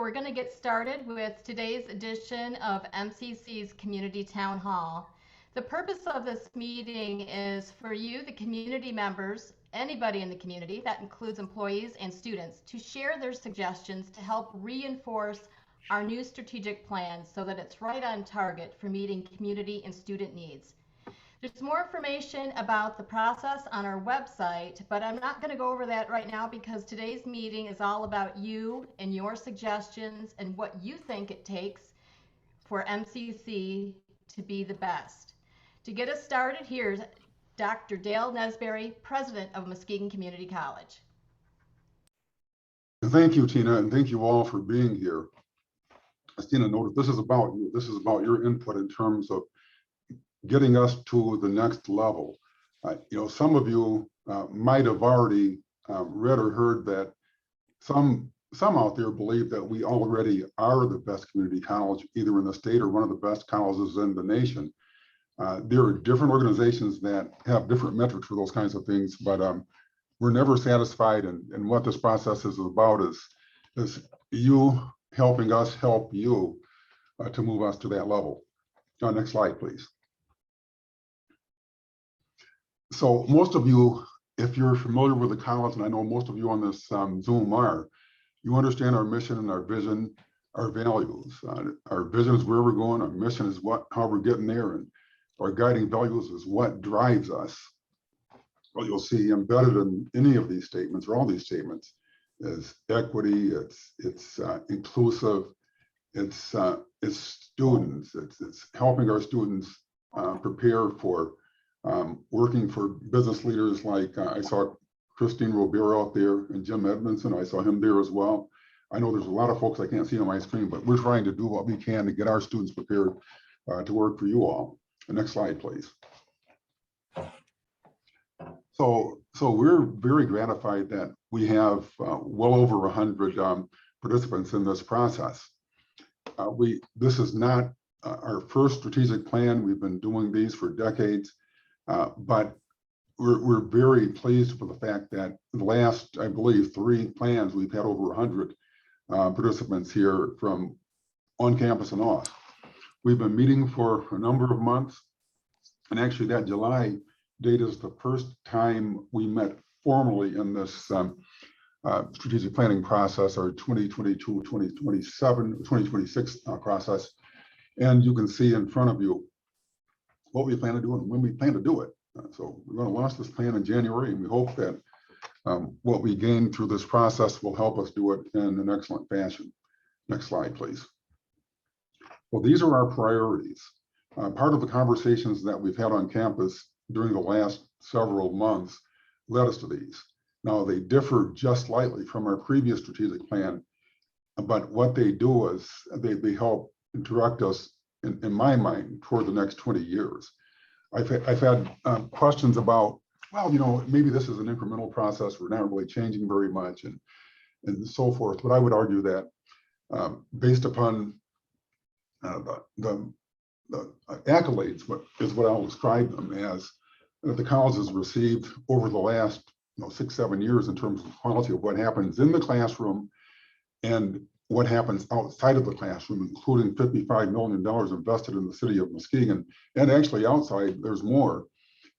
we're going to get started with today's edition of MCC's Community Town Hall. The purpose of this meeting is for you, the community members, anybody in the community, that includes employees and students, to share their suggestions to help reinforce our new strategic plan so that it's right on target for meeting community and student needs. There's more information about the process on our website, but I'm not going to go over that right now because today's meeting is all about you and your suggestions and what you think it takes for MCC to be the best. To get us started, here's Dr. Dale Nesbury, President of Muskegon Community College. Thank you, Tina, and thank you all for being here. As Tina noted, this is about you. This is about your input in terms of getting us to the next level. Some of you might have already read or heard that some out there believe that we already are the best community college, either in the state or one of the best colleges in the nation. There are different organizations that have different metrics for those kinds of things, but we're never satisfied. And what this process is about is you helping us help you to move us to that level. Next slide, please. So most of you, if you're familiar with the college, and I know most of you on this Zoom are, you understand our mission and our vision, our values. Our vision is where we're going, our mission is how we're getting there, and our guiding values is what drives us. Well, you'll see embedded in any of these statements, or all these statements, is equity, it's inclusive, it's students, it's helping our students prepare for working for business leaders like I saw Christine Robert out there and Jim Edmondson. I saw him there as well. I know there's a lot of folks I can't see on my screen, but we're trying to do what we can to get our students prepared to work for you all. The next slide, please. So we're very gratified that we have well over 100 participants in this process. This is not our first strategic plan. We've been doing these for decades. But we're very pleased with the fact that the last, I believe, 3 plans, we've had over 100 participants here from on campus and off. We've been meeting for a number of months. And actually that July date is the first time we met formally in this strategic planning process, our 2022, 2027, 2026 process. And you can see in front of you what we plan to do and when we plan to do it. So we're going to launch this plan in January, and we hope that what we gain through this process will help us do it in an excellent fashion. Next slide, please. Well, these are our priorities. Part of the conversations that we've had on campus during the last several months led us to these. Now, they differ just slightly from our previous strategic plan, but what they do is they help direct us, in my mind, toward the next 20 years. I've had questions about, well, maybe this is an incremental process. We're not really changing very much and so forth. But I would argue that based upon the accolades, is what I'll describe them as, the college has received over the last 6-7 years in terms of the quality of what happens in the classroom and what happens outside of the classroom, including $55 million invested in the city of Muskegon, and actually outside, there's more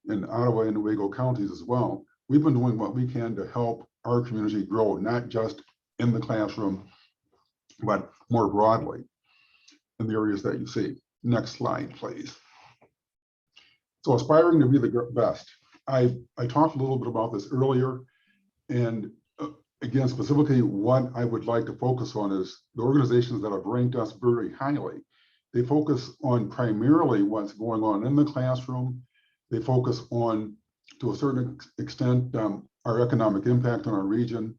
in Ottawa and Newaygo counties as well. We've been doing what we can to help our community grow, not just in the classroom, but more broadly in the areas that you see. Next slide, please. So aspiring to be the best. I talked a little bit about this earlier, and again, specifically what I would like to focus on is the organizations that have ranked us very highly. They focus on primarily what's going on in the classroom. They focus on, to a certain extent, our economic impact on our region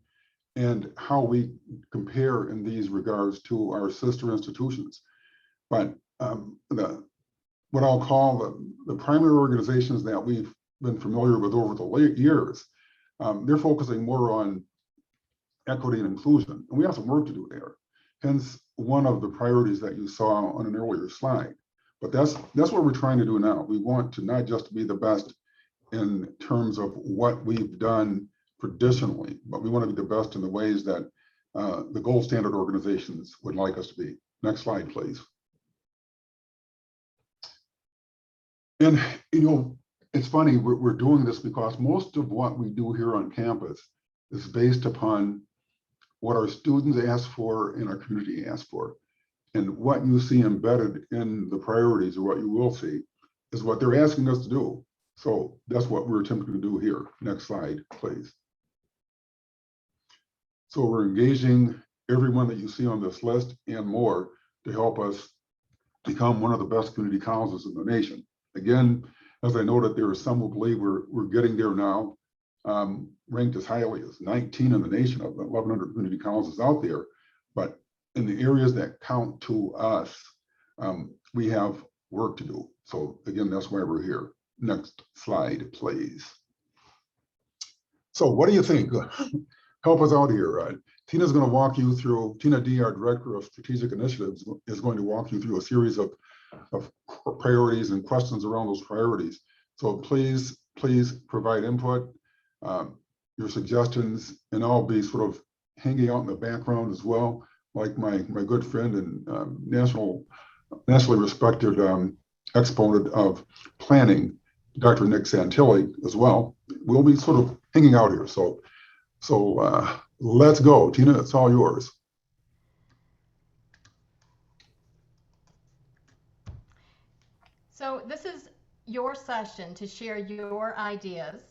and how we compare in these regards to our sister institutions. But what I'll call the primary organizations that we've been familiar with over the years, they're focusing more on equity and inclusion. And we have some work to do there. Hence, one of the priorities that you saw on an earlier slide. But that's what we're trying to do now. We want to not just be the best in terms of what we've done traditionally, but we want to be the best in the ways that the gold standard organizations would like us to be. Next slide, please. And, you know, it's funny, we're doing this because most of what we do here on campus is based upon what our students ask for and our community asks for. And what you see embedded in the priorities, or what you will see, is what they're asking us to do. So that's what we're attempting to do here. Next slide, please. So we're engaging everyone that you see on this list and more to help us become one of the best community colleges in the nation. Again, as I noted, there are some who believe we're getting there now, ranked as highly as 19 in the nation of the 1,100 community colleges out there. But in the areas that count to us, we have work to do. So again, that's why we're here. Next slide, please. So what do you think? Help us out here. Tina's going to walk you through, Tina D, our Director of Strategic Initiatives, is going to walk you through a series of priorities and questions around those priorities. So please provide input, your suggestions, and I'll be sort of hanging out in the background as well, like my good friend and nationally respected exponent of planning, Dr. Nick Santilli, as well. We'll be sort of hanging out here. So let's go. Tina, it's all yours. So this is your session to share your ideas.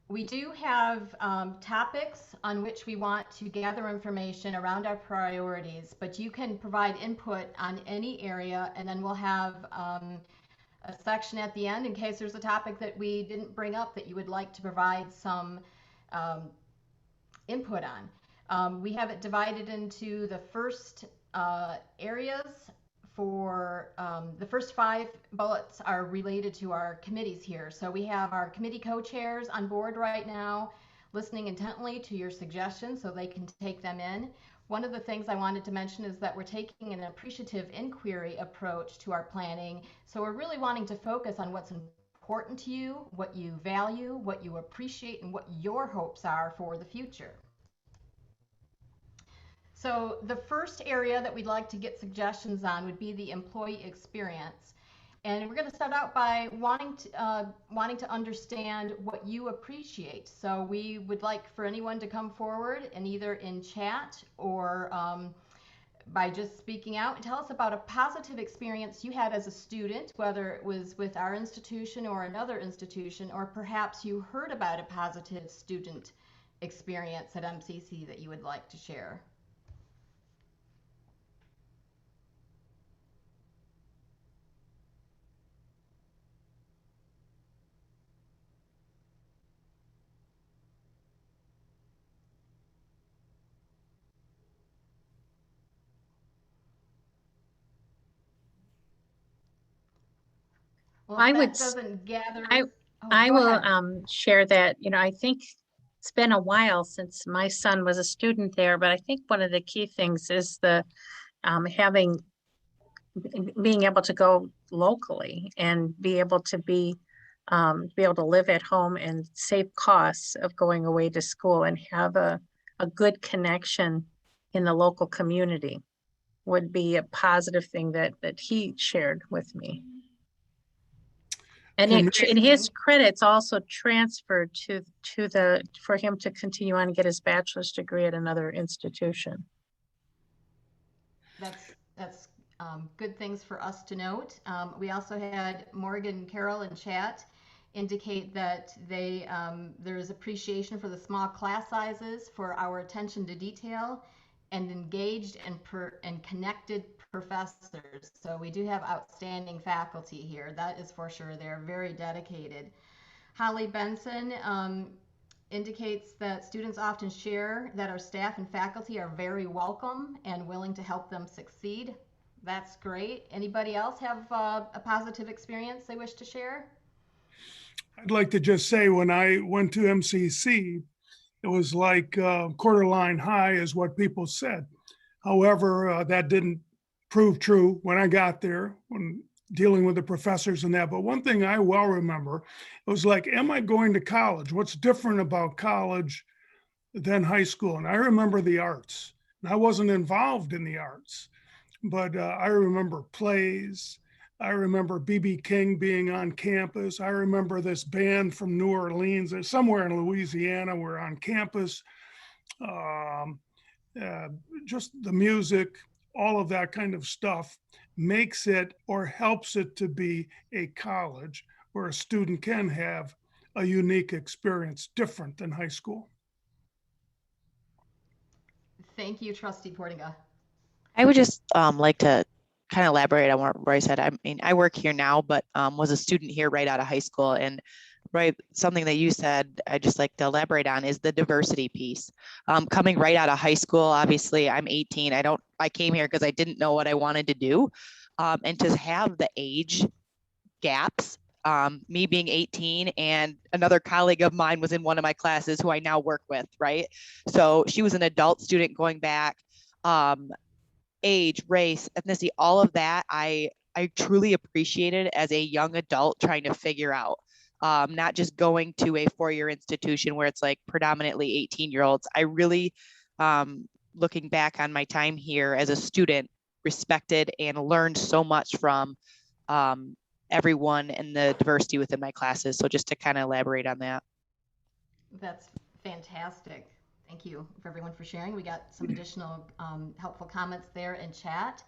We do have topics on which we want to gather information around our priorities, but you can provide input on any area, and then we'll have a section at the end in case there's a topic that we didn't bring up that you would like to provide some input on. We have it divided into the first areas. For the first 5 bullets are related to our committees here. So we have our committee co-chairs on board right now, listening intently to your suggestions so they can take them in. One of the things I wanted to mention is that we're taking an appreciative inquiry approach to our planning. So we're really wanting to focus on what's important to you, what you value, what you appreciate, and what your hopes are for the future. So the first area that we'd like to get suggestions on would be the employee experience. And we're going to start out by wanting to understand what you appreciate. So we would like for anyone to come forward and either in chat or by just speaking out and tell us about a positive experience you had as a student, whether it was with our institution or another institution, or perhaps you heard about a positive student experience at MCC that you would like to share. Well, I if would that doesn't gather. I Go will ahead. share that, I think it's been a while since my son was a student there, but I think one of the key things is the being able to go locally and be able to live at home and save costs of going away to school and have a good connection in the local community would be a positive thing that he shared with me. And his credits also transferred for him to continue on and get his bachelor's degree at another institution. That's good things for us to note. We also had Morgan Carroll in chat indicate that there is appreciation for the small class sizes, for our attention to detail, and engaged and connected professors. So we do have outstanding faculty here. That is for sure. They're very dedicated. Holly Benson indicates that students often share that our staff and faculty are very welcome and willing to help them succeed. That's great. Anybody else have a positive experience they wish to share? I'd like to just say when I went to MCC, it was like quarter line high is what people said. However, that didn't prove true when I got there, when dealing with the professors and that. But one thing I well remember, it was like, am I going to college? What's different about college than high school? And I remember the arts. And I wasn't involved in the arts, but I remember plays. I remember B.B. King being on campus. I remember this band from New Orleans, or somewhere in Louisiana, were on campus. Um, uh, just the music, all of that kind of stuff makes it or helps it to be a college where a student can have a unique experience different than high school. Thank you, Trustee Portinga. I would just like to kind of elaborate on what Roy said. I mean, I work here now, but was a student here right out of high school. And Roy, something that you said, I just like to elaborate on is the diversity piece. Coming right out of high school, obviously I'm 18. I came here because I didn't know what I wanted to do. And to have the age gaps, me being 18 and another colleague of mine was in one of my classes who I now work with, right? So she was an adult student going back. Age, race, ethnicity, all of that, I truly appreciated as a young adult trying to figure out, not just going to a four-year institution where it's like predominantly 18-year-olds. I really, looking back on my time here as a student, respected and learned so much from everyone and the diversity within my classes. So just to kind of elaborate on that. That's fantastic. Thank you for everyone for sharing. We got some additional helpful comments there in chat.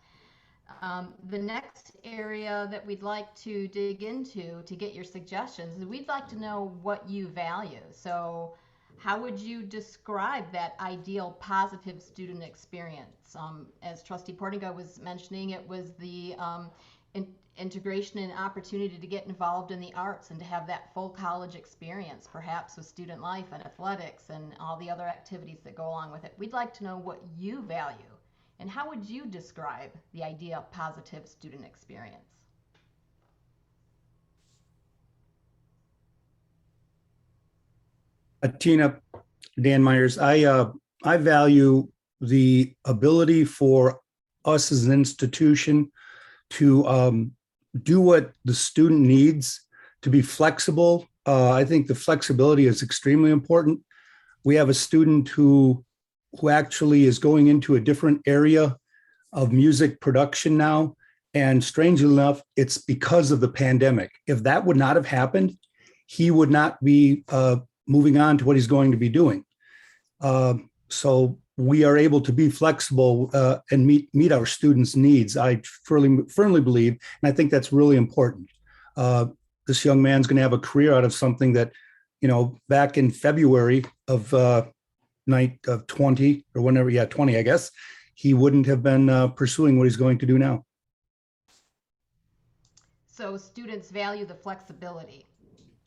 The next area that we'd like to dig into to get your suggestions is we'd like to know what you value. So how would you describe that ideal positive student experience? As Trustee Portinga was mentioning, it was the integration and opportunity to get involved in the arts and to have that full college experience, perhaps with student life and athletics and all the other activities that go along with it. We'd like to know what you value and how would you describe the ideal positive student experience? Tina, Dan Myers, I value the ability for us as an institution to do what the student needs, to be flexible. I think the flexibility is extremely important. We have a student who actually is going into a different area of music production now. And strangely enough, it's because of the pandemic. If that would not have happened, he would not be moving on to what he's going to be doing. So we are able to be flexible and meet our students' needs. I firmly believe, and I think that's really important. This young man's going to have a career out of something that, back in February of 20 or whenever, 20, I guess, he wouldn't have been pursuing what he's going to do now. So students value the flexibility.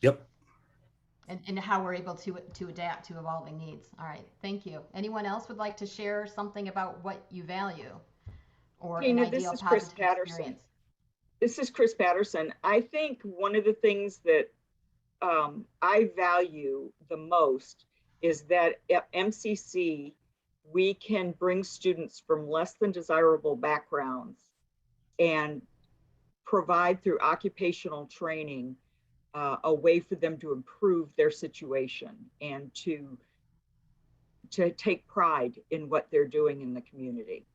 Yep. And how we're able to adapt to evolving needs. All right, thank you. Anyone else would like to share something about what you value or Tina, an ideal this is Chris positive Patterson. experience? This is Chris Patterson. I think one of the things that I value the most is that at MCC, we can bring students from less than desirable backgrounds and provide through occupational training a way for them to improve their situation and to take pride in what they're doing in the community.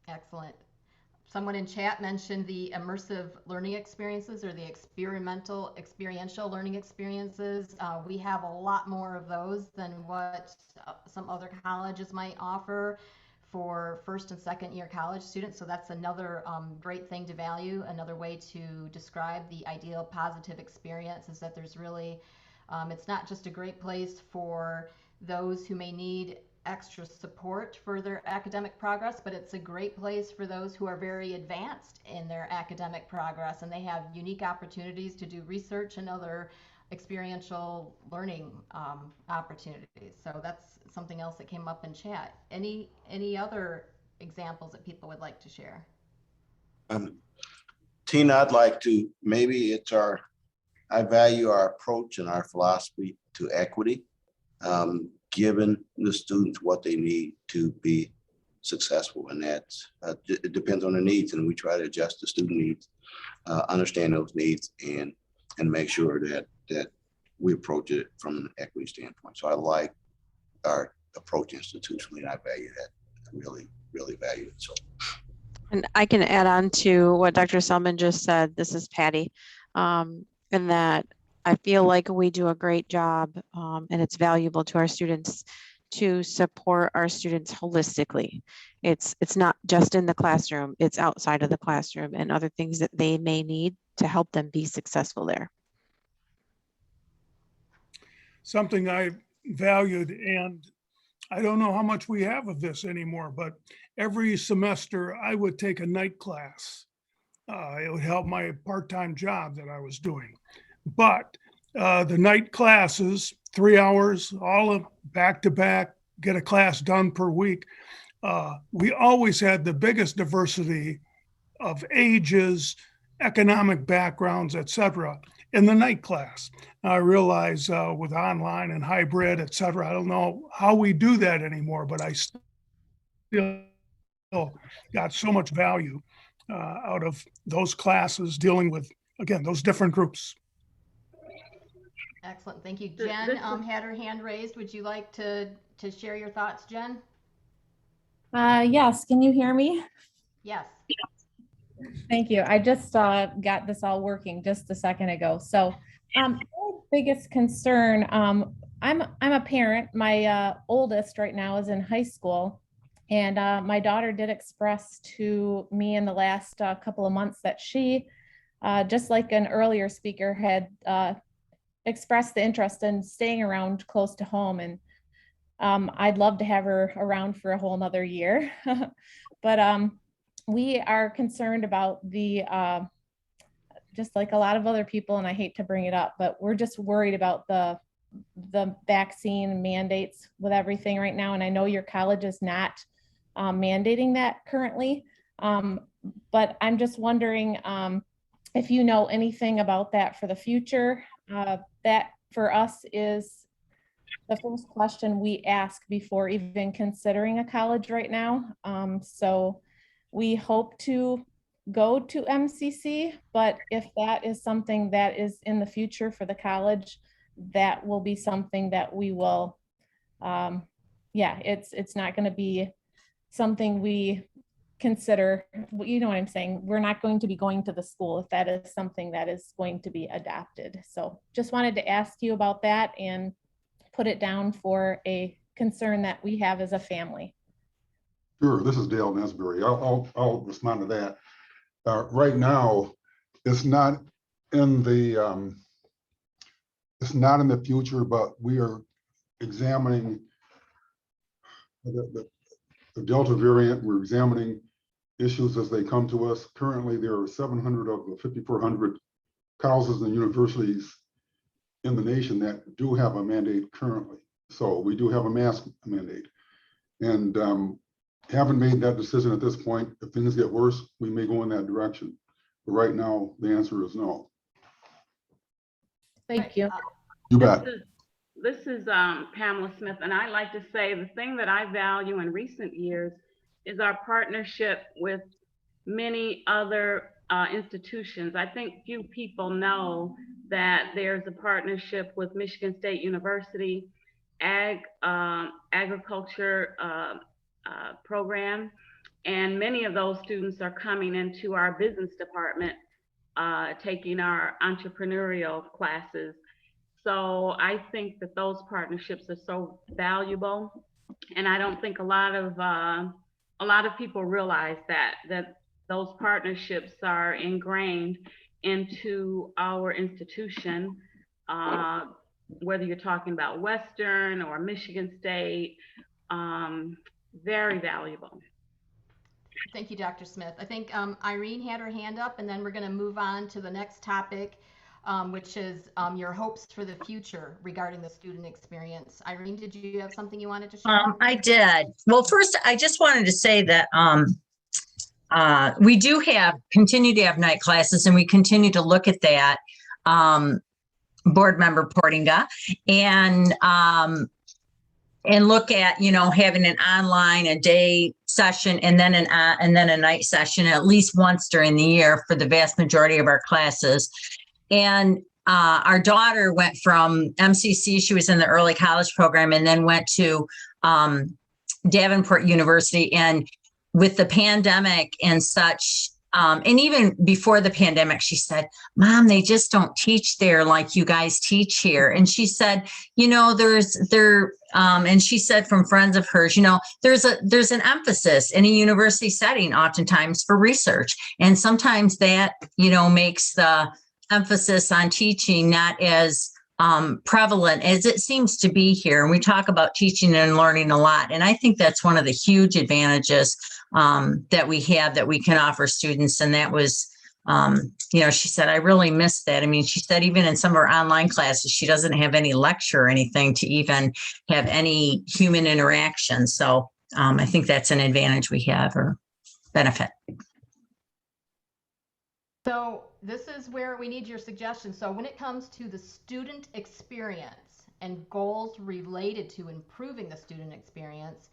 Excellent. Someone in chat mentioned the immersive learning experiences or the experiential learning experiences. We have a lot more of those than what some other colleges might offer for first and second year college students. So that's another great thing to value. Another way to describe the ideal positive experience is that there's really, it's not just a great place for those who may need extra support for their academic progress, but it's a great place for those who are very advanced in their academic progress and they have unique opportunities to do research and other experiential learning opportunities. So that's something else that came up in chat. Any other examples that people would like to share? Tina, I'd like to, I value our approach and our philosophy to equity, giving the students what they need to be successful. And that it depends on their needs, and we try to adjust the student needs, understand those needs, and make sure that we approach it from an equity standpoint. So I like our approach institutionally, and I value that. I really, really value it. So. And I can add on to what Dr. Selman just said. This is Patty. And that I feel like we do a great job, and it's valuable to our students to support our students holistically. It's not just in the classroom, it's outside of the classroom and other things that they may need to help them be successful there. Something I valued, and I don't know how much we have of this anymore, but every semester I would take a night class. It would help my part-time job that I was doing. But the night classes, 3 hours, all of back to back, get a class done per week. We always had the biggest diversity of ages, economic backgrounds, etc., in the night class. Now, I realize with online and hybrid, etc., I don't know how we do that anymore, but I still got so much value out of those classes dealing with, again, those different groups. Excellent. Thank you. Jen had her hand raised. Would you like to share your thoughts, Jen? Yes. Can you hear me? Yes. Thank you. I just got this all working just a second ago. So my biggest concern, I'm a parent. My oldest right now is in high school. And my daughter did express to me in the last couple of months that she, just like an earlier speaker, had expressed the interest in staying around close to home. And I'd love to have her around for a whole nother year. But we are concerned about the, just like a lot of other people, and I hate to bring it up, but we're just worried about the vaccine mandates with everything right now. And I know your college is not mandating that currently, but I'm just wondering if you know anything about that for the future. That for us is the first question we ask before even considering a college right now. So we hope to go to MCC, but if that is something that is in the future for the college, that will be something that we will, it's not going to be something we consider, you know what I'm saying? We're not going to be going to the school if that is something that is going to be adopted. So just wanted to ask you about that and put it down for a concern that we have as a family. Sure, this is Dale Nesbury. I'll respond to that. Right now, it's not in the future, but we are examining the Delta variant. We're examining issues as they come to us. Currently, there are 700 of the 5,400 colleges and universities in the nation that do have a mandate currently. So we do have a mask mandate, and haven't made that decision at this point. If things get worse, we may go in that direction. But right now, the answer is no. Thank you. You bet. This is Pamela Smith, and I like to say the thing that I value in recent years is our partnership with many other institutions. I think few people know that there's a partnership with Michigan State University, agriculture program, and many of those students are coming into our business department, taking our entrepreneurial classes. So I think that those partnerships are so valuable, and I don't think a lot of people realize that those partnerships are ingrained into our institution, whether you're talking about Western or Michigan State. Very valuable. Thank you, Dr. Smith. I think Irene had her hand up, and then we're going to move on to the next topic, which is your hopes for the future regarding the student experience. Irene, did you have something you wanted to share? I did. Well, first, I just wanted to say that we do continue to have night classes, and we continue to look at that. Board member Portinga, and look at, having an online, a day session, and then a night session at least once during the year for the vast majority of our classes. And our daughter went from MCC, she was in the early college program, and then went to Davenport University. And with the pandemic and such, and even before the pandemic, she said, Mom, they just don't teach there like you guys teach here. And she said, you know, and she said from friends of hers, you know, there's an emphasis in a university setting oftentimes for research. And sometimes that, you know, makes the emphasis on teaching not as prevalent as it seems to be here. And we talk about teaching and learning a lot. And I think that's one of the huge advantages that we have that we can offer students. And that was, you know, she said, I really miss that. I mean, she said, even in some of her online classes, she doesn't have any lecture or anything to even have any human interaction. So I think that's an advantage we have or benefit. So this is where we need your suggestions. So when it comes to the student experience and goals related to improving the student experience,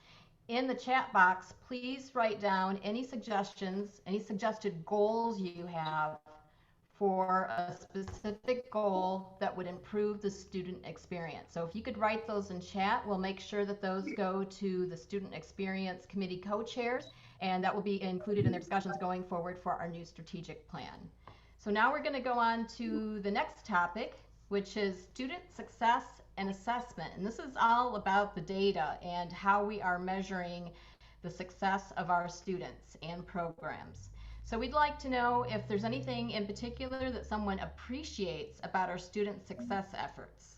in the chat box, please write down any suggestions, any suggested goals you have for a specific goal that would improve the student experience. So if you could write those in chat, we'll make sure that those go to the Student Experience Committee co-chairs, and that will be included in their discussions going forward for our new strategic plan. So now we're going to go on to the next topic, which is student success and assessment. And this is all about the data and how we are measuring the success of our students and programs. So we'd like to know if there's anything in particular that someone appreciates about our student success efforts.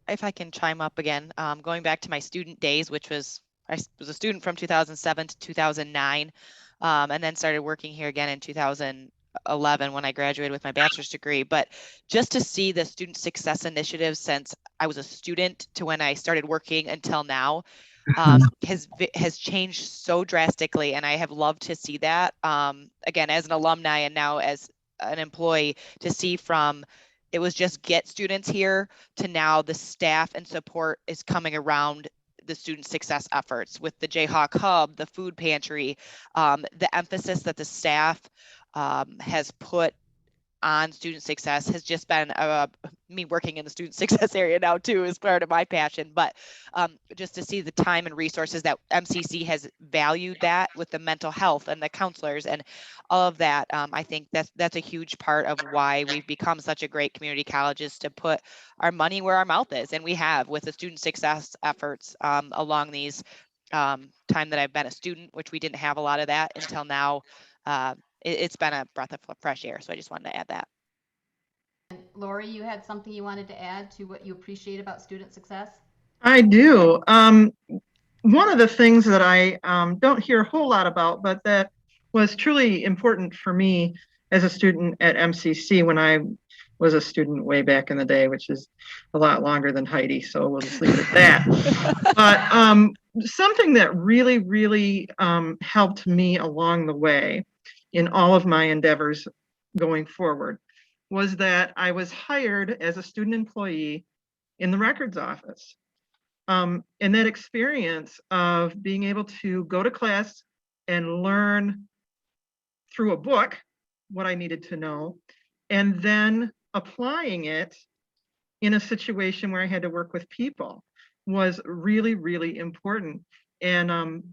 If I can chime up again, going back to my student days, which was, I was a student from 2007 to 2009, and then started working here again in 2011 when I graduated with my bachelor's degree. But just to see the student success initiative since I was a student to when I started working until now has changed so drastically, and I have loved to see that. Again, as an alumni and now as an employee, to see from it was just get students here to now the staff and support is coming around the student success efforts with the Jayhawk Hub, the food pantry, the emphasis that the staff has put on student success has just been me working in the student success area now too is part of my passion. But just to see the time and resources that MCC has valued that with the mental health and the counselors and all of that, I think that's a huge part of why we've become such a great community college, is to put our money where our mouth is. And we have with the student success efforts along these time that I've been a student, which we didn't have a lot of that until now. It's been a breath of fresh air. So I just wanted to add that. And Lori, you had something you wanted to add to what you appreciate about student success? I do. One of the things that I don't hear a whole lot about, but that was truly important for me as a student at MCC when I was a student way back in the day, which is a lot longer than Heidi, so we'll just leave it at that. But something that really, really helped me along the way in all of my endeavors going forward was that I was hired as a student employee in the records office. And that experience of being able to go to class and learn through a book what I needed to know, and then applying it in a situation where I had to work with people was really, really important. And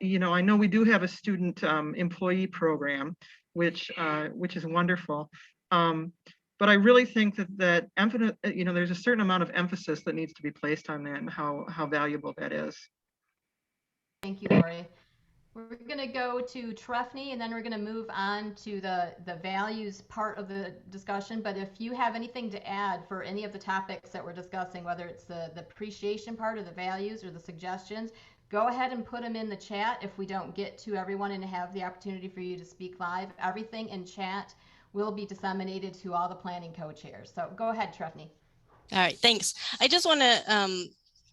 you know, I know we do have a student employee program, which is wonderful. But I really think that you know, there's a certain amount of emphasis that needs to be placed on that and how valuable that is. Thank you, Lori. We're going to go to Trefny, and then we're going to move on to the values part of the discussion. But if you have anything to add for any of the topics that we're discussing, whether it's the appreciation part or the values or the suggestions, go ahead and put them in the chat if we don't get to everyone and have the opportunity for you to speak live. Everything in chat will be disseminated to all the planning co-chairs. So go ahead, Trefny. All right, thanks. I just want to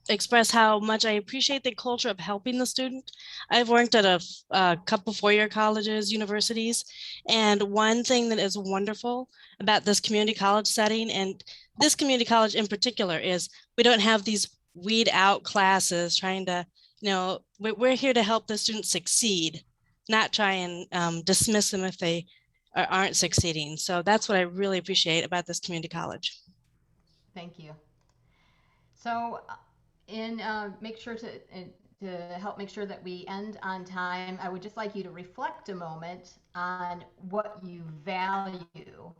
express how much I appreciate the culture of helping the student. I've worked at a couple four-year colleges, universities, and one thing that is wonderful about this community college setting, and this community college in particular, is we don't have these weed out classes trying to, you know, we're here to help the students succeed. not try and dismiss them if they aren't succeeding. So that's what I really appreciate about this community college. Thank you. So make sure to help make sure that we end on time, I would just like you to reflect a moment on what you value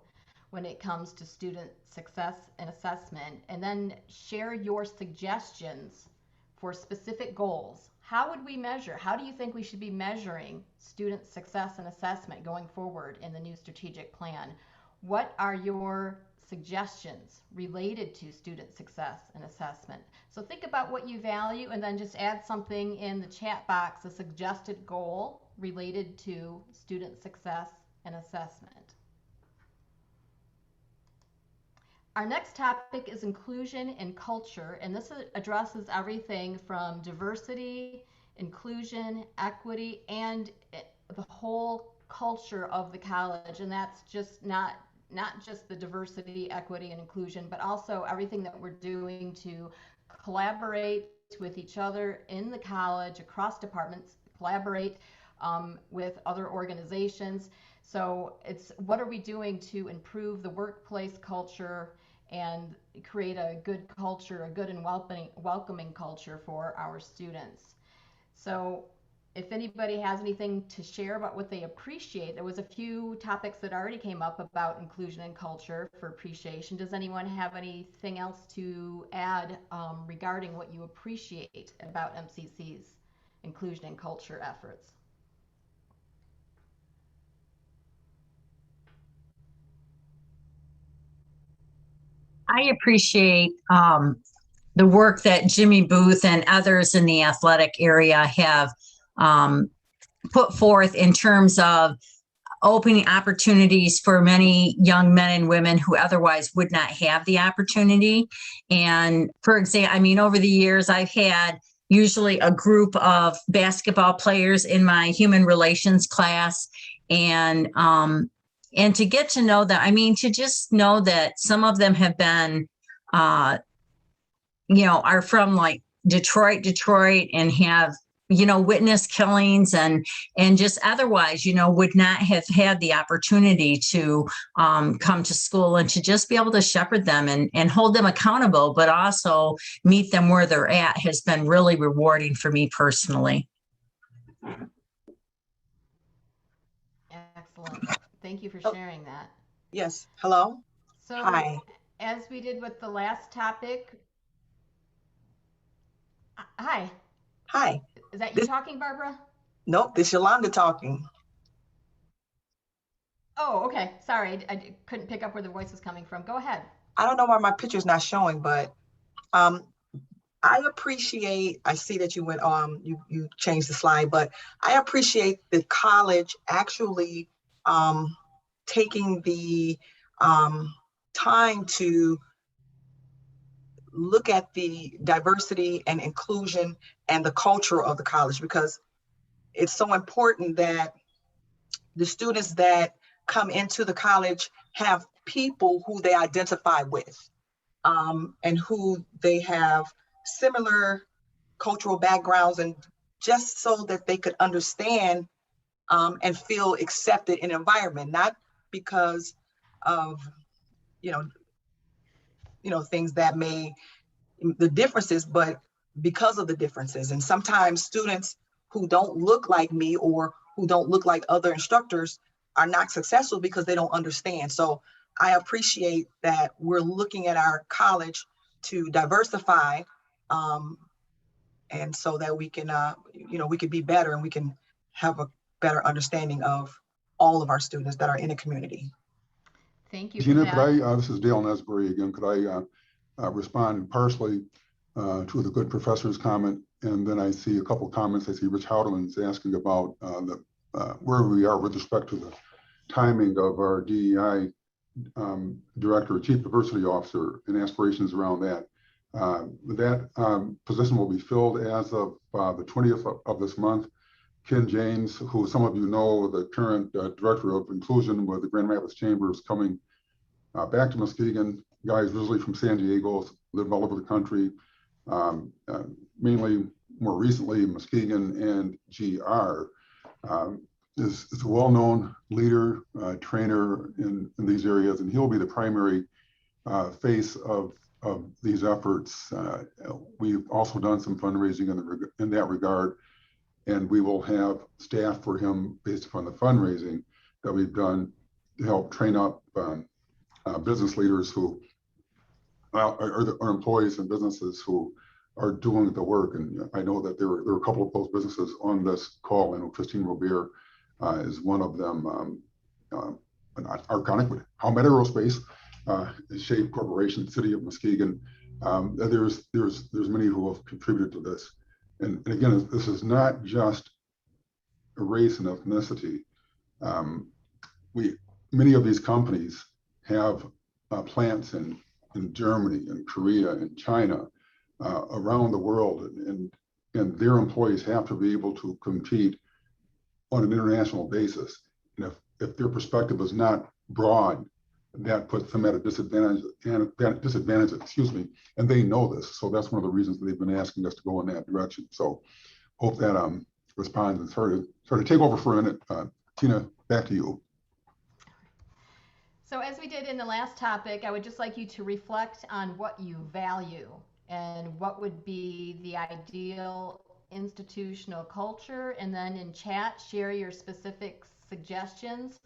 when it comes to student success and assessment, and then share your suggestions for specific goals. How would we measure? How do you think we should be measuring student success and assessment going forward in the new strategic plan? What are your suggestions related to student success and assessment? So think about what you value and then just add something in the chat box, a suggested goal related to student success and assessment. Our next topic is inclusion and culture, and this addresses everything from diversity, inclusion, equity, and the whole culture of the college. And that's just not just the diversity, equity, and inclusion, but also everything that we're doing to collaborate with each other in the college, across departments, collaborate with other organizations. So it's what are we doing to improve the workplace culture and create a good culture, a good and welcoming culture for our students. So if anybody has anything to share about what they appreciate, there was a few topics that already came up about inclusion and culture for appreciation. Does anyone have anything else to add regarding what you appreciate about MCC's inclusion and culture efforts? I appreciate the work that Jimmy Booth and others in the athletic area have put forth in terms of opening opportunities for many young men and women who otherwise would not have the opportunity. And for example, I mean, over the years, I've had usually a group of basketball players in my human relations class, and to get to know them, I mean, to just know that some of them have been, are from like Detroit, and have, witnessed killings and just otherwise, would not have had the opportunity to come to school, and to just be able to shepherd them and hold them accountable, but also meet them where they're at has been really rewarding for me personally. Excellent. Thank you for sharing that. Yes. Hello. So, hi. As we did with the last topic, hi. Hi. Is that you talking, Barbara? Nope, this is Yolanda talking. Oh, okay. Sorry, I couldn't pick up where the voice was coming from. Go ahead. I don't know why my picture's not showing, but I appreciate, I see that you went you changed the slide, but I appreciate the college actually taking the time to look at the diversity and inclusion and the culture of the college, because it's so important that the students that come into the college have people who they identify with and who they have similar cultural backgrounds, and just so that they could understand and feel accepted in an environment, not because of things that may the differences, but because of the differences. And sometimes students who don't look like me or who don't look like other instructors are not successful because they don't understand. So I appreciate that we're looking at our college to diversify, and so that we can, we can be better and we can have a better understanding of all of our students that are in the community. Thank you. Gina, could I, this is Dale Nesbury again, could I respond partially to the good professor's comment? And then I see a couple of comments. I see Rich Houdeman's asking about where we are with respect to the timing of our DEI director, chief diversity officer, and aspirations around that. That position will be filled as of the 20th of this month. Ken James, who some of you know, the current director of inclusion with the Grand Rapids Chamber, is coming back to Muskegon. Guys originally from San Diego, live all over the country, mainly more recently in Muskegon and GR. is a well-known leader, trainer in these areas, and he'll be the primary face of these efforts. We've also done some fundraising in that regard, and we will have staff for him based upon the fundraising that we've done to help train up business leaders who are employees and businesses who are doing the work. And I know that there are a couple of those businesses on this call. I know Christine Robert is one of them. Arconic, Howmet Aerospace, Shape Corporation, City of Muskegon. There's many who have contributed to this. And again, this is not just a race and ethnicity. Many of these companies have plants in Germany and Korea and China, around the world, and their employees have to be able to compete on an international basis. And if their perspective is not broad, that puts them at a disadvantage, excuse me, and they know this. So that's one of the reasons that they've been asking us to go in that direction. So hope that responds. And sorry to take over for a minute. Tina, back to you. So as we did in the last topic, I would just like you to reflect on what you value and what would be the ideal institutional culture, and then in chat, share your specific suggestions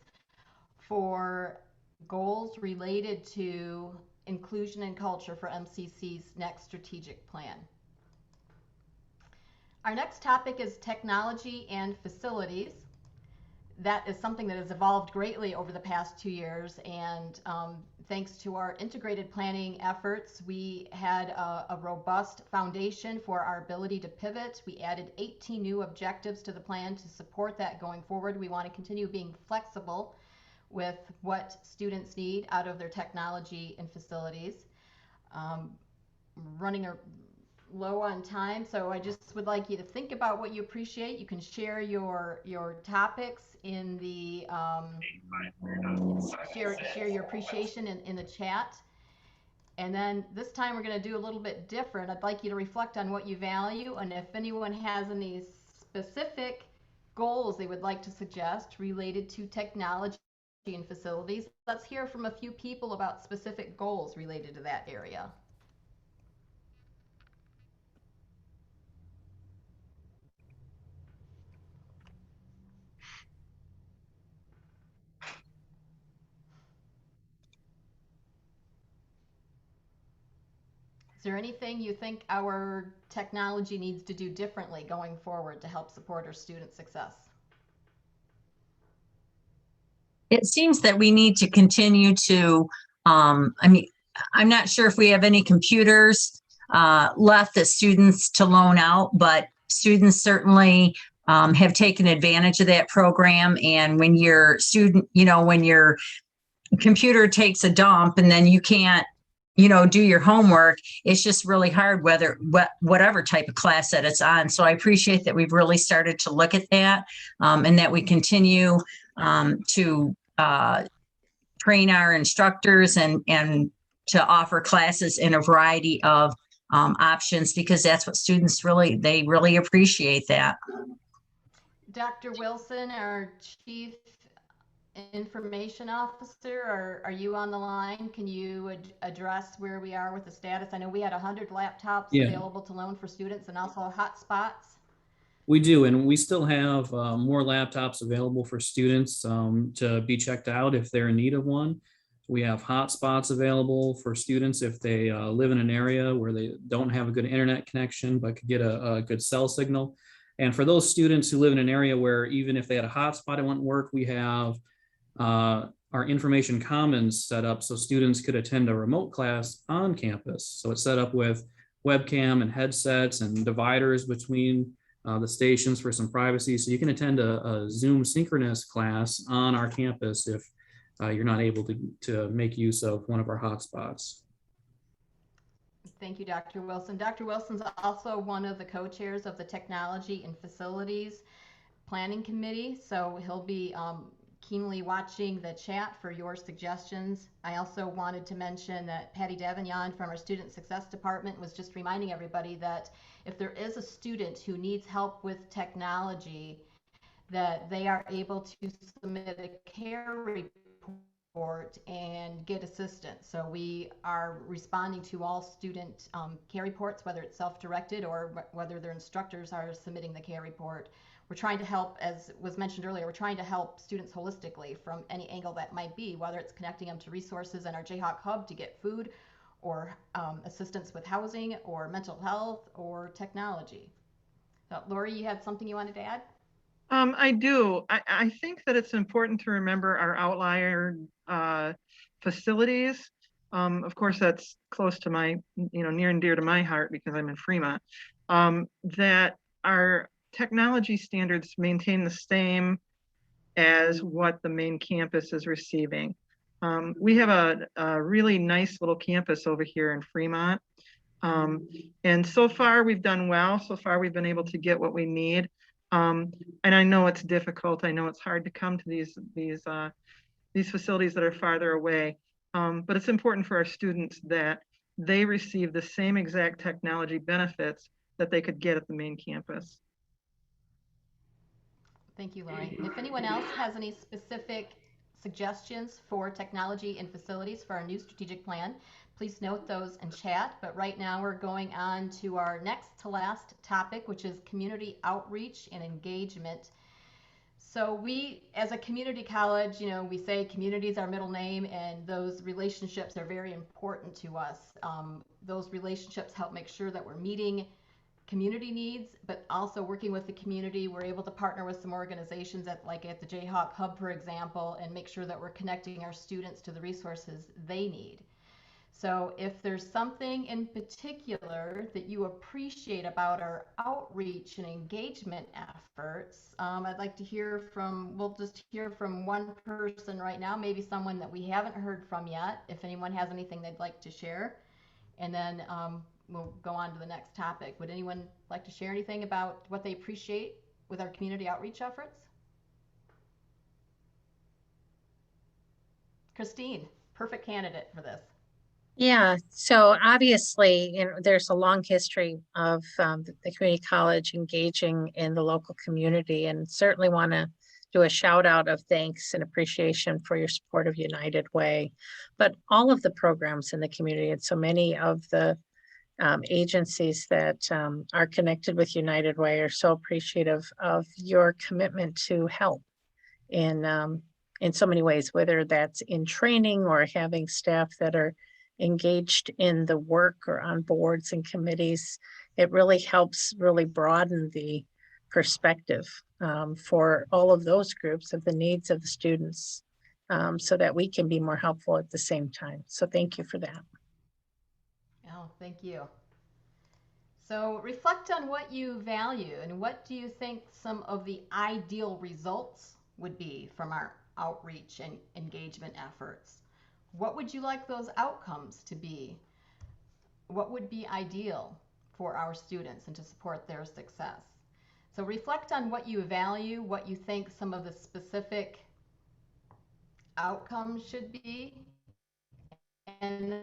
for goals related to inclusion and culture for MCC's next strategic plan. Our next topic is technology and facilities. That is something that has evolved greatly over the past 2 years, and thanks to our integrated planning efforts, we had a robust foundation for our ability to pivot. We added 18 new objectives to the plan to support that going forward. We want to continue being flexible with what students need out of their technology and facilities. Running low on time, so I just would like you to think about what you appreciate. You can share your topics in the share your appreciation in the chat. And then this time we're going to do a little bit different. I'd like you to reflect on what you value, and if anyone has any specific goals they would like to suggest related to technology and facilities, let's hear from a few people about specific goals related to that area. Is there anything you think our technology needs to do differently going forward to help support our student success? It seems that we need to continue to, I'm not sure if we have any computers left that students to loan out, but students certainly have taken advantage of that program. And when your student, when your computer takes a dump and then you can't, do your homework, it's just really hard, whatever type of class that it's on. So I appreciate that we've really started to look at that, and that we continue to train our instructors and to offer classes in a variety of options, because that's what students they really appreciate that. Dr. Wilson, our Chief Information Officer, are you on the line? Can you address where we are with the status? I know we had 100 laptops available to loan for students, and also hotspots. We do, and we still have more laptops available for students to be checked out if they're in need of one. We have hotspots available for students if they live in an area where they don't have a good internet connection but could get a good cell signal. And for those students who live in an area where even if they had a hotspot, it wouldn't work, we have our information commons set up so students could attend a remote class on campus. So it's set up with webcam and headsets and dividers between the stations for some privacy. So you can attend a Zoom synchronous class on our campus if you're not able to make use of one of our hotspots. Thank you, Dr. Wilson. Dr. Wilson's also one of the co-chairs of the Technology and Facilities Planning Committee, so he'll be keenly watching the chat for your suggestions. I also wanted to mention that Patty Davignon from our Student Success Department was just reminding everybody that if there is a student who needs help with technology, that they are able to submit a care report and get assistance. So we are responding to all student care reports, whether it's self-directed or whether their instructors are submitting the care report. We're trying to help, as was mentioned earlier, we're trying to help students holistically from any angle that might be, whether it's connecting them to resources in our Jayhawk Hub to get food, or assistance with housing, or mental health, or technology. Lori, you had something you wanted to add? I do. I think that it's important to remember our outlier facilities. Of course, that's close to my, near and dear to my heart because I'm in Fremont. That our technology standards maintain the same as what the main campus is receiving. We have a really nice little campus over here in Fremont. And so far we've done well. So far we've been able to get what we need. And I know it's difficult. I know it's hard to come to these facilities that are farther away. But it's important for our students that they receive the same exact technology benefits that they could get at the main campus. Thank you, Lori. If anyone else has any specific suggestions for technology and facilities for our new strategic plan, please note those in chat. But right now we're going on to our next to last topic, which is community outreach and engagement. So we, as a community college, we say community is our middle name, and those relationships are very important to us. Those relationships help make sure that we're meeting community needs, but also working with the community. We're able to partner with some organizations like at the Jayhawk Hub, for example, and make sure that we're connecting our students to the resources they need. So if there's something in particular that you appreciate about our outreach and engagement efforts, I'd like to hear from, we'll just hear from one person right now, maybe someone that we haven't heard from yet, if anyone has anything they'd like to share. And then we'll go on to the next topic. Would anyone like to share anything about what they appreciate with our community outreach efforts? Christine, perfect candidate for this. Yeah, so obviously, there's a long history of the community college engaging in the local community, and certainly want to do a shout out of thanks and appreciation for your support of United Way, but all of the programs in the community, and so many of the agencies that are connected with United Way are so appreciative of your commitment to help in so many ways, whether that's in training or having staff that are engaged in the work or on boards and committees. It really helps really broaden the perspective for all of those groups of the needs of the students, so that we can be more helpful at the same time. So thank you for that. Oh, thank you. So reflect on what you value and what do you think some of the ideal results would be from our outreach and engagement efforts. What would you like those outcomes to be? What would be ideal for our students and to support their success? So reflect on what you value, what you think some of the specific outcomes should be, and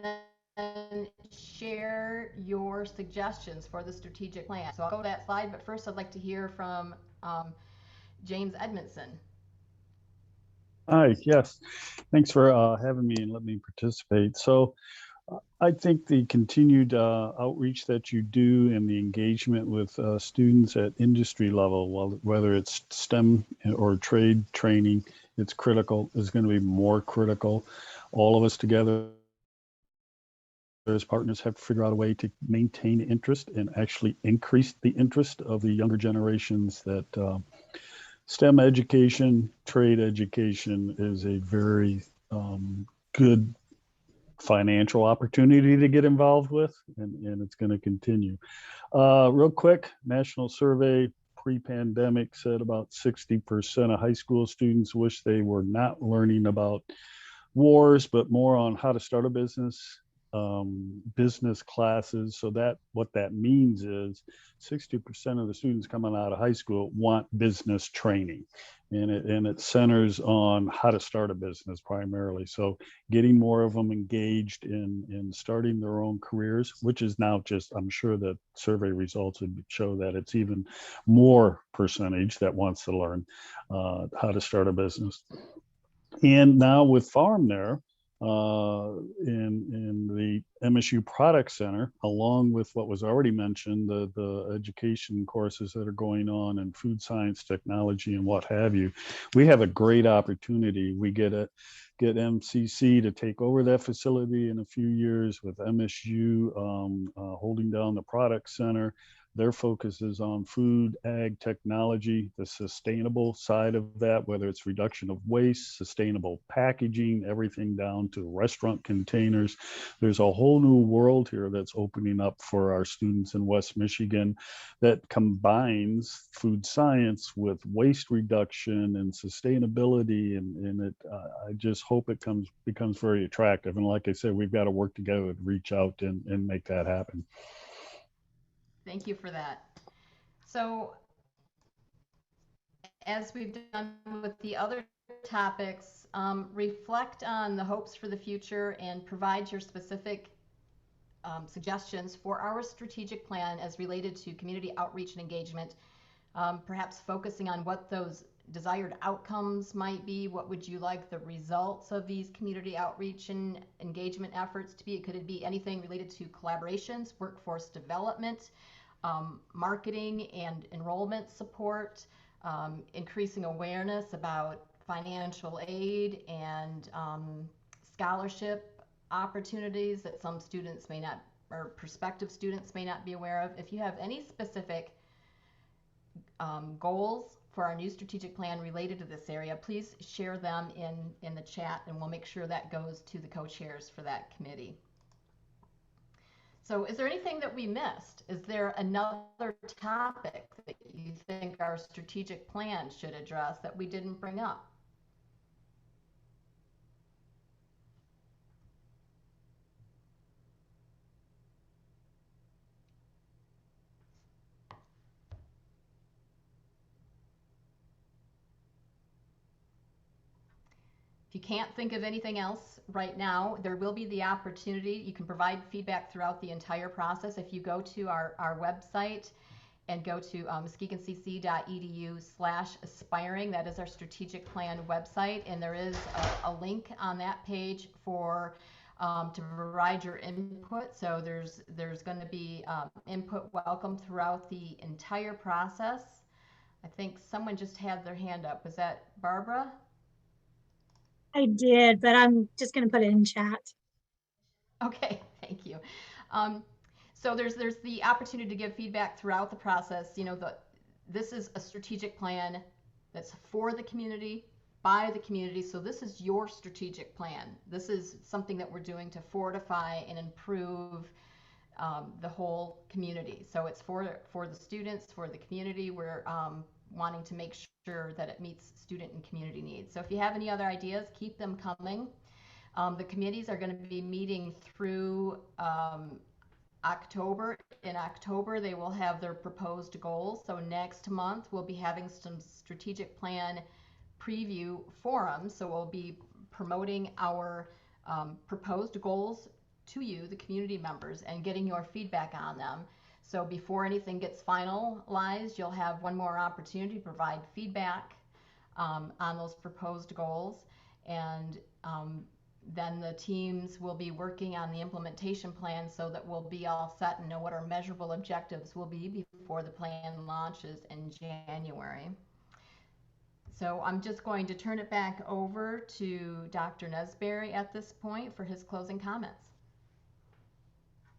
then share your suggestions for the strategic plan. So I'll go to that slide, but first I'd like to hear from James Edmondson. Hi, yes. Thanks for having me and letting me participate. So I think the continued outreach that you do and the engagement with students at industry level, whether it's STEM or trade training, it's critical, is going to be more critical. All of us together as partners have to figure out a way to maintain interest and actually increase the interest of the younger generations that STEM education, trade education is a very good financial opportunity to get involved with, and it's going to continue. Real quick, national survey pre-pandemic said about 60% of high school students wish they were not learning about wars, but more on how to start a business, business classes. So that what that means is 60% of the students coming out of high school want business training. And it centers on how to start a business primarily. So getting more of them engaged in starting their own careers, which is now just, I'm sure that survey results would show that it's even more percentage that wants to learn how to start a business. And now with Farm there, in the MSU Product Center, along with what was already mentioned, the education courses that are going on in food science, technology, and what have you, we have a great opportunity. We get MCC to take over that facility in a few years with MSU holding down the Product Center. Their focus is on food, ag, technology, the sustainable side of that, whether it's reduction of waste, sustainable packaging, everything down to restaurant containers. There's a whole new world here that's opening up for our students in West Michigan that combines food science with waste reduction and sustainability. And it, I just hope it becomes very attractive. And like I said, we've got to work together to reach out and make that happen. Thank you for that. So as we've done with the other topics, reflect on the hopes for the future and provide your specific suggestions for our strategic plan as related to community outreach and engagement, perhaps focusing on what those desired outcomes might be. What would you like the results of these community outreach and engagement efforts to be? Could it be anything related to collaborations, workforce development, marketing and enrollment support, increasing awareness about financial aid and scholarship opportunities that some students may not, or prospective students may not be aware of? If you have any specific goals for our new strategic plan related to this area, please share them in the chat, and we'll make sure that goes to the co-chairs for that committee. So is there anything that we missed? Is there another topic that you think our strategic plan should address that we didn't bring up? If you can't think of anything else right now, there will be the opportunity. You can provide feedback throughout the entire process. If you go to our website and go to muskegoncc.edu/aspiring, that is our strategic plan website, and there is a link on that page for to provide your input. So there's going to be input welcome throughout the entire process. I think someone just had their hand up. Was that Barbara? I did, but I'm just going to put it in chat. Okay, thank you. So there's the opportunity to give feedback throughout the process. You know, this is a strategic plan that's for the community, by the community. So this is your strategic plan. This is something that we're doing to fortify and improve the whole community. So it's for the students, for the community. We're wanting to make sure that it meets student and community needs. So if you have any other ideas, keep them coming. The committees are going to be meeting through October. In October, they will have their proposed goals. So next month, we'll be having some strategic plan preview forums. So we'll be promoting our proposed goals to you, the community members, and getting your feedback on them. So before anything gets finalized, you'll have one more opportunity to provide feedback on those proposed goals. And then the teams will be working on the implementation plan so that we'll be all set and know what our measurable objectives will be before the plan launches in January. So I'm just going to turn it back over to Dr. Nesbury at this point for his closing comments.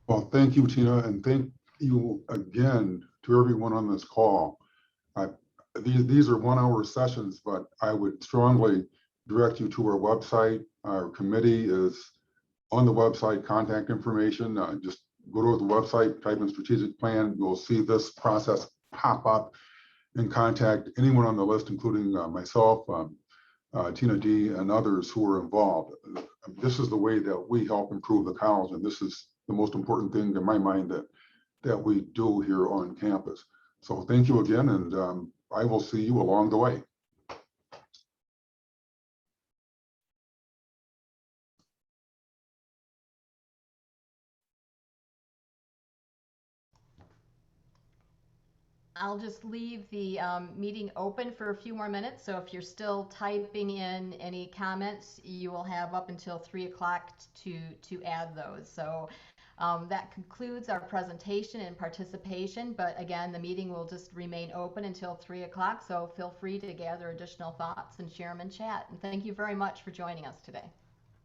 Well, thank you, Tina, and thank you again to everyone on this call. These are 1 hour sessions, but I would strongly direct you to our website. Our committee is on the website, contact information. Just go to the website, type in strategic plan. You'll see this process pop up, and contact anyone on the list, including myself, Tina D, and others who are involved. this is the way that we help improve the college, and this is the most important thing in my mind that we do here on campus. So thank you again, and I will see you along the way. I'll just leave the meeting open for a few more minutes. So if you're still typing in any comments, you will have up until 3 o'clock to add those. So that concludes our presentation and participation. But again, the meeting will just remain open until 3 o'clock. So feel free to gather additional thoughts and share them in chat. And thank you very much for joining us today.